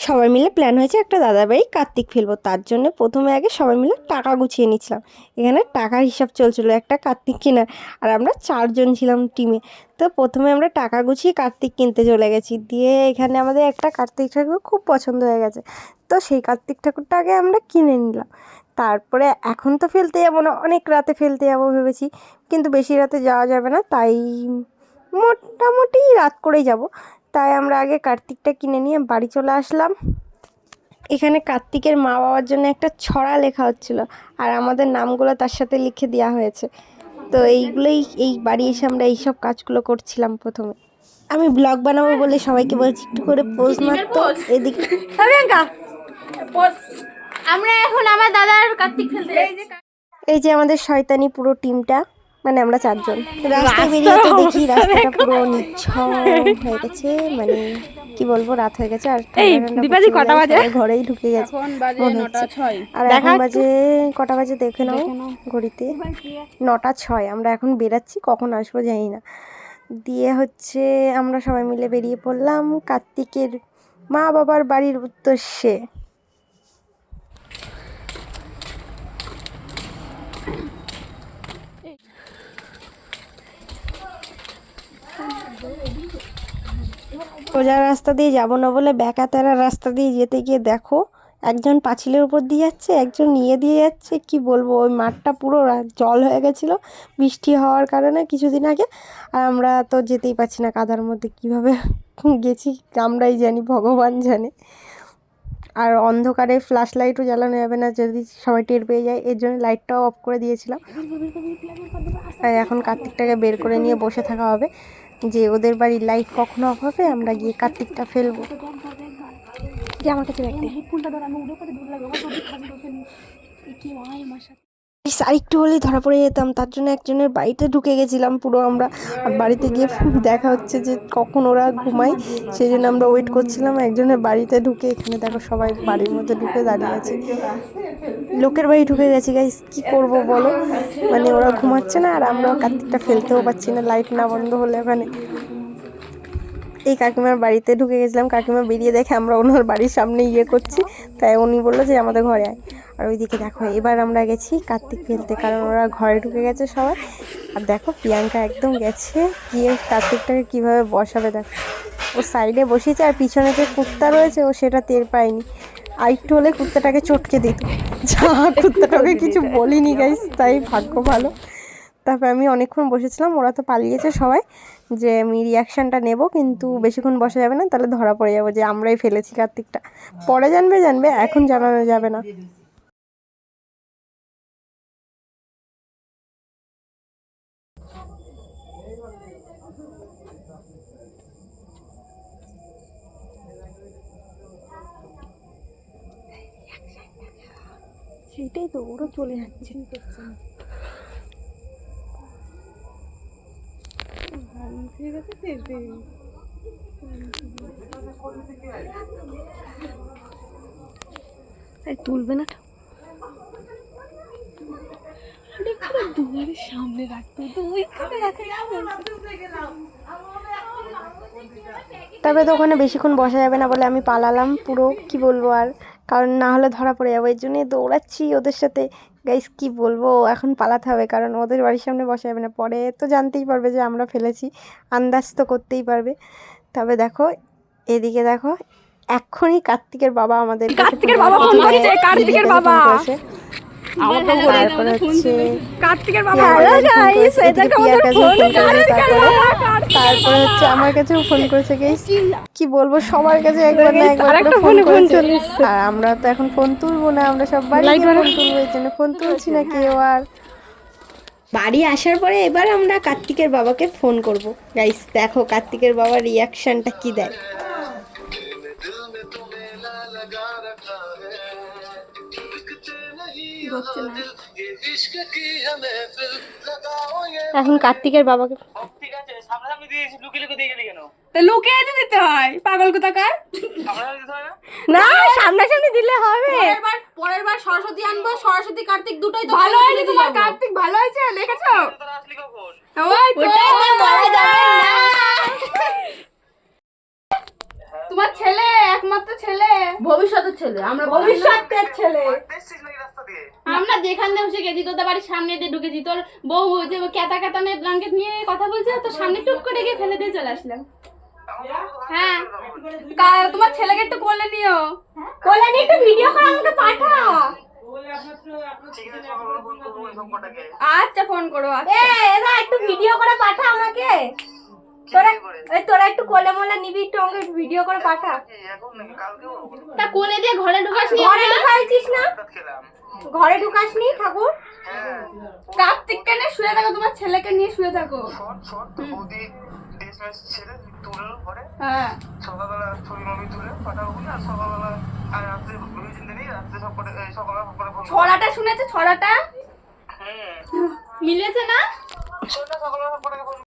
সবাই মিলে প্ল্যান হয়েছে একটা দাদাবাড়ি কার্তিক ফেলবো, তার জন্য প্রথমে আগে সবাই মিলে টাকা গুছিয়ে নিচ্ছিলাম। এখানে টাকার হিসাব চলছিল একটা কার্তিক কেনার, আর আমরা 4 জন ছিলাম টিমে। তো প্রথমে আমরা টাকা গুছিয়ে কার্তিক কিনতে চলে গেছি, দিয়ে এখানে আমাদের একটা কার্তিক ঠাকুর খুব পছন্দ হয়ে গেছে, তো সেই কার্তিক ঠাকুরটা আগে আমরা কিনে নিলাম। তারপরে এখন তো ফেলতে যাবো না, অনেক রাতে ফেলতে যাবো ভেবেছি, কিন্তু বেশি রাতে যাওয়া যাবে না, তাই মোটামুটি রাত করেই যাব। তাই আমরা আগে কার্তিকটা কিনে নিয়ে বাড়ি চলে আসলাম। এখানে কার্তিকের মা বাবার জন্য একটা ছড়া লেখা হচ্ছিল, আর আমাদের নামগুলো তার সাথে লিখে দেওয়া হয়েছে। তো এইগুলোই, এই বাড়ি এসে আমরা এইসব কাজগুলো করছিলাম। প্রথমে আমি ব্লগ বানাবো বলে সবাইকে বলছি একটু করে পোজ মারতো। এদিকে আমরা এখন আমার দাদার কার্তিক ফেলতে যাচ্ছি। এই যে আমাদের শয়তানি পুরো টিমটা, মানে আমরা 4 জন রাস্তায় বেরিয়ে তো দেখি রাস্তাটা পুরো নিঝুম হয়ে গেছে, মানে কি বলবো, রাত হয়ে গেছে। আর কটা বাজে? ঘরেই ঢুকে গেছে। আর এখন বাজে কটা বাজে দেখে নাও ঘড়িতে, 9টা 6। আমরা এখন বেরাচ্ছি, কখন আসবো জানি না। দিয়ে হচ্ছে আমরা সবাই মিলে বেরিয়ে পড়লাম কার্তিকের মা বাবার বাড়ির উদ্দেশ্যে। সোজা রাস্তা দিয়ে যাবো না বলে ব্যাকাতেরা রাস্তা দিয়ে যেতে গিয়ে দেখো একজন পাঁচিলের উপর দিয়ে যাচ্ছে, একজন নিয়ে দিয়ে যাচ্ছে। কি বলবো, ওই মাঠটা পুরো জল হয়ে গেছিলো বৃষ্টি হওয়ার কারণে কিছুদিন আগে। আর আমরা তো যেতেই পারছি না কাদার মধ্যে, কিভাবে গেছি আমরাই জানি, ভগবান জানে। আর অন্ধকারে ফ্ল্যাশ লাইটও জ্বালানো যাবে না, যদি সবাই টের পেয়ে যায়, এর জন্য লাইটটাও অফ করে দিয়েছিলাম। আর এখন কার্তিকটাকে বের করে নিয়ে বসে থাকা হবে, যে ওদের বাড়ির লাইট কখন অফ হবে আমরা গিয়ে কার্তিকটা ফেলবো। যে আমার কাছে আর একটু হলেই ধরা পড়ে যেতাম, তার জন্য একজনের বাড়িতে ঢুকে গেছিলাম পুরো আমরা। আর বাড়িতে গিয়ে দেখা হচ্ছে যে কখন ওরা ঘুমায়, সেই জন্য আমরা ওয়েট করছিলাম একজনের বাড়িতে ঢুকে। এখানে দেখো সবাই বাড়ির মধ্যে ঢুকে দাঁড়িয়ে আছে, লোকের বাড়ি ঢুকে গেছি গাইস, কি করব বলো। মানে ওরা ঘুমাচ্ছে না, আর আমরা কার্তিকটা ফেলতেও পারছি না লাইট না বন্ধ হলে। ওখানে এই কাকিমার বাড়িতে ঢুকে গেছিলাম, কাকিমা বেরিয়ে দেখে আমরা ওনার বাড়ির সামনে করছি, তাই উনি বললো যে আমাদের ঘরে আয়। আর ওইদিকে দেখো এবার আমরা গেছি কার্তিক ফেলতে, কারণ ওরা ঘরে ঢুকে গেছে সবাই। আর দেখো প্রিয়াঙ্কা একদম গেছে গিয়ে কার্তিকটাকে কিভাবে বসাবে, দেখো ও সাইডে বসিয়েছে, আর পিছনে যে কুত্তা রয়েছে ও সেটা টের পায়নি। আর একটু হলে কুত্তাটাকে চটকে দিত, যা কুত্তাটাকে কিছু বলিনি গাইস, তাই ভাগ্য ভালো। তারপরে আমি অনেকক্ষণ বসেছিলাম, ওরা তো পালিয়েছে সবাই, যে আমি রিয়াকশানটা নেব, কিন্তু বেশিক্ষণ বসা যাবে না, তাহলে ধরা পড়ে যাবো যে আমরাই ফেলেছি কার্তিকটা। পরে জানবে, এখন জানানো যাবে না। সেটাই তো, ওরা চলে যাচ্ছে। তুলবে না, দুয়ারের সামনে রাখতে হতো, তবে তো ওখানে বেশিক্ষণ বসা যাবে না বলে আমি পালালাম পুরো, কি বলবো আর, কারণ না হলে ধরা পড়ে যাবো, এই জন্যই দৌড়াচ্ছি ওদের সাথে। গাইস কি বলবো, এখন পালাতে হবে, কারণ ওদের বাড়ির সামনে বসা যাবে না, পরে তো জানতেই পারবে যে আমরা ফেলেছি, আন্দাজ তো করতেই পারবে। তবে দেখো এদিকে দেখো, এক্ষুনি কার্তিকের বাবা আমাদের তারপরে হচ্ছে আমার কাছেও ফোন করেছে গাইস, কি বলবো সবার কাছে একবার না একবার ফোন করেছে। আর আমরা তো এখন ফোন তুলবো না, আমরা সব বাড়ি গিয়ে ফোন তুলবো, এই জন্য ফোন তুলছি না কেউ। আর বাড়ি আসার পরে এবার আমরা কার্তিকের বাবাকে ফোন করব। গাইস দেখো কার্তিকের বাবার রিয়াকশনটা কি দেয়। এখন কার্তিকের বাবাকে লুকিয়ে দিতে হয়, পাগল কোথাকার। না সামনাসামনি দিলে হবে। পরের বার সরস্বতী আনবো, সরস্বতী কার্তিক দুটোই তো ভালো হয়েছে। তোমার কার্তিক ভালো হয়েছে, দেখেছো? ওই তো বলা যাবে না, তোমার ছেলে, একমাত্র ছেলে। ভবিষ্যতের ছেলে আমরা ভবিষ্যতের ছেলে। আমরা যেখান দিয়ে বসে গেছি তোদের বাড়ির সামনে দিয়ে ঢুকেছি, তোর বউ যে ক্যাতা কাতানের ব্ল্যাঙ্কেট নিয়ে কথা বলছে, তোর সামনে টুক করে গিয়ে ফেলে দিয়ে চলে আসলাম। হ্যাঁ তোমার ছেলেকে একটু কোলে নিও, কোলে নিয়ে একটু ভিডিও করে আমাকে পাঠা। আচ্ছা ফোন করো। এরা একটু ভিডিও করে পাঠা আমাকে। তোরা একটু কোলে মোলে নিবি, একটু আমাকে ভিডিও করে পাঠা। তা কোলে দিয়ে ঘরে ঢুকাসনি? ঘরে ঢুকাইছিস না? ঘরে ঢুকাসনি ঠাকুর? কার্তিক কেন শুয়ে থাকো, তোমার ছেলেকে নিয়ে শুয়ে থাকো। হ্যাঁ সকালবেলা ছবি মবি তুলে পাঠাবো না, সকালবেলা আর রাত্রে রাত্রে সকালে ছড়াটা শুনেছে? ছড়াটা মিলেছে না? সকালবেলা